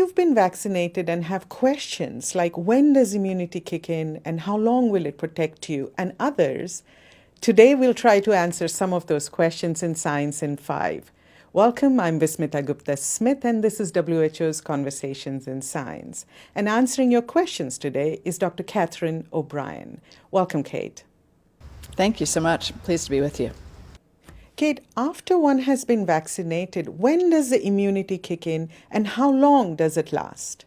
you've been vaccinated and have questions like when does immunity kick in and how long will it protect you and others, today we'll try to answer some of those questions in Science in 5. Welcome, I'm Vismita Gupta-Smith and this is WHO's Conversations in Science. And answering your questions today is Dr. Catherine O'Brien. Welcome, Kate. Thank you so much. Pleased to be with you. Kate, after one has been vaccinated, when does the immunity kick in and how long does it last?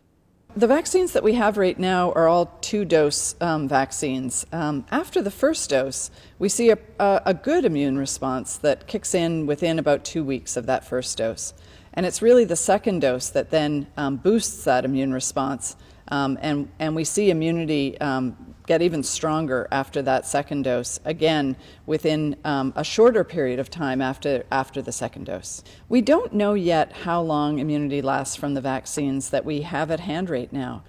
The vaccines that we have right now are all two-dose vaccines. After the first dose, we see a good immune response that kicks in within about 2 weeks of that first dose. And it's really the second dose that then boosts that immune response. And we see immunity get even stronger after that second dose, again, within a shorter period of time after the second dose. We don't know yet how long immunity lasts from the vaccines that we have at hand right now.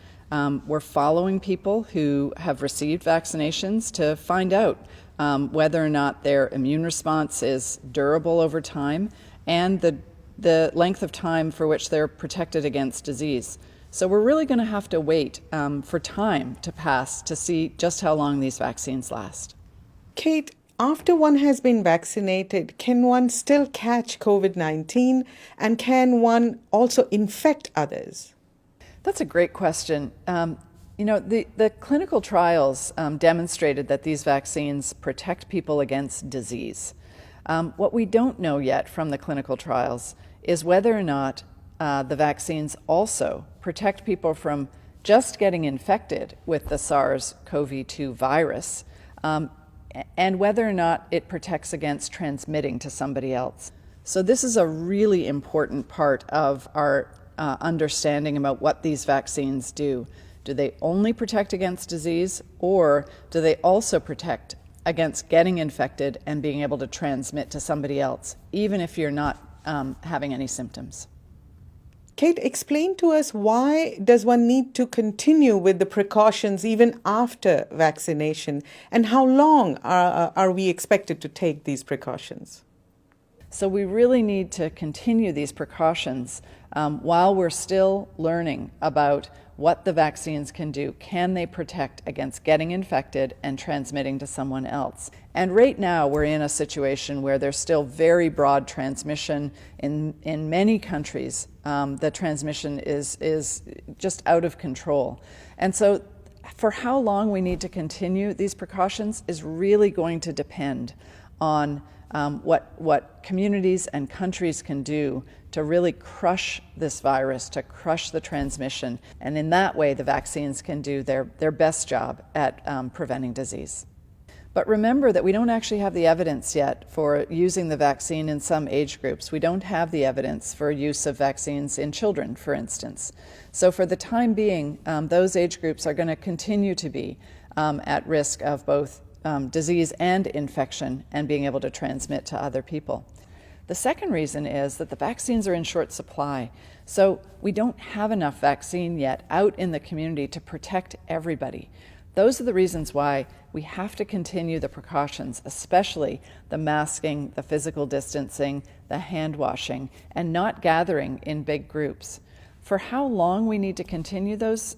We're following people who have received vaccinations to find out whether or not their immune response is durable over time and the length of time for which they're protected against disease. So we're really going to have to wait for time to pass to see just how long these vaccines last. Kate, after one has been vaccinated, can one still catch COVID-19 and can one also infect others? That's a great question. The clinical trials demonstrated that these vaccines protect people against disease. What we don't know yet from the clinical trials is whether or not the vaccines also protect people from just getting infected with the SARS-CoV-2 virus, and whether or not it protects against transmitting to somebody else. So this is a really important part of our understanding about what these vaccines do. Do they only protect against disease, or do they also protect against getting infected and being able to transmit to somebody else, even if you're not having any symptoms? Kate, explain to us, why does one need to continue with the precautions even after vaccination, and how long are we expected to take these precautions? So we really need to continue these precautions while we're still learning about what the vaccines can do. Can they protect against getting infected and transmitting to someone else? And right now we're in a situation where there's still very broad transmission in many countries. The transmission is just out of control. And so for how long we need to continue these precautions is really going to depend on what communities and countries can do to really crush this virus, to crush the transmission. And in that way, the vaccines can do their best job at preventing disease. But remember that we don't actually have the evidence yet for using the vaccine in some age groups. We don't have the evidence for use of vaccines in children, for instance. So for the time being, those age groups are going to continue to be at risk of both disease and infection and being able to transmit to other people. The second reason is that the vaccines are in short supply. So we don't have enough vaccine yet out in the community to protect everybody. Those are the reasons why we have to continue the precautions, especially the masking, the physical distancing, the hand washing, and not gathering in big groups. For how long we need to continue those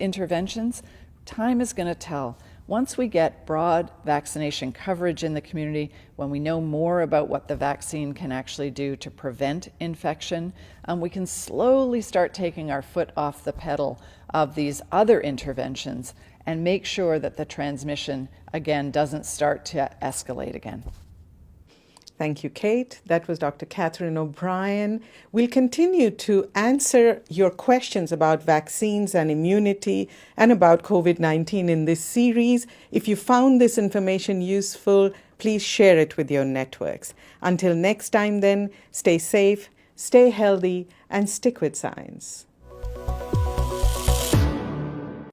interventions, time is going to tell. Once we get broad vaccination coverage in the community, when we know more about what the vaccine can actually do to prevent infection, we can slowly start taking our foot off the pedal of these other interventions and make sure that the transmission, again, doesn't start to escalate again. Thank you, Kate. That was Dr. Catherine O'Brien. We'll continue to answer your questions about vaccines and immunity and about COVID-19 in this series. If you found this information useful, please share it with your networks. Until next time then, stay safe, stay healthy, and stick with science.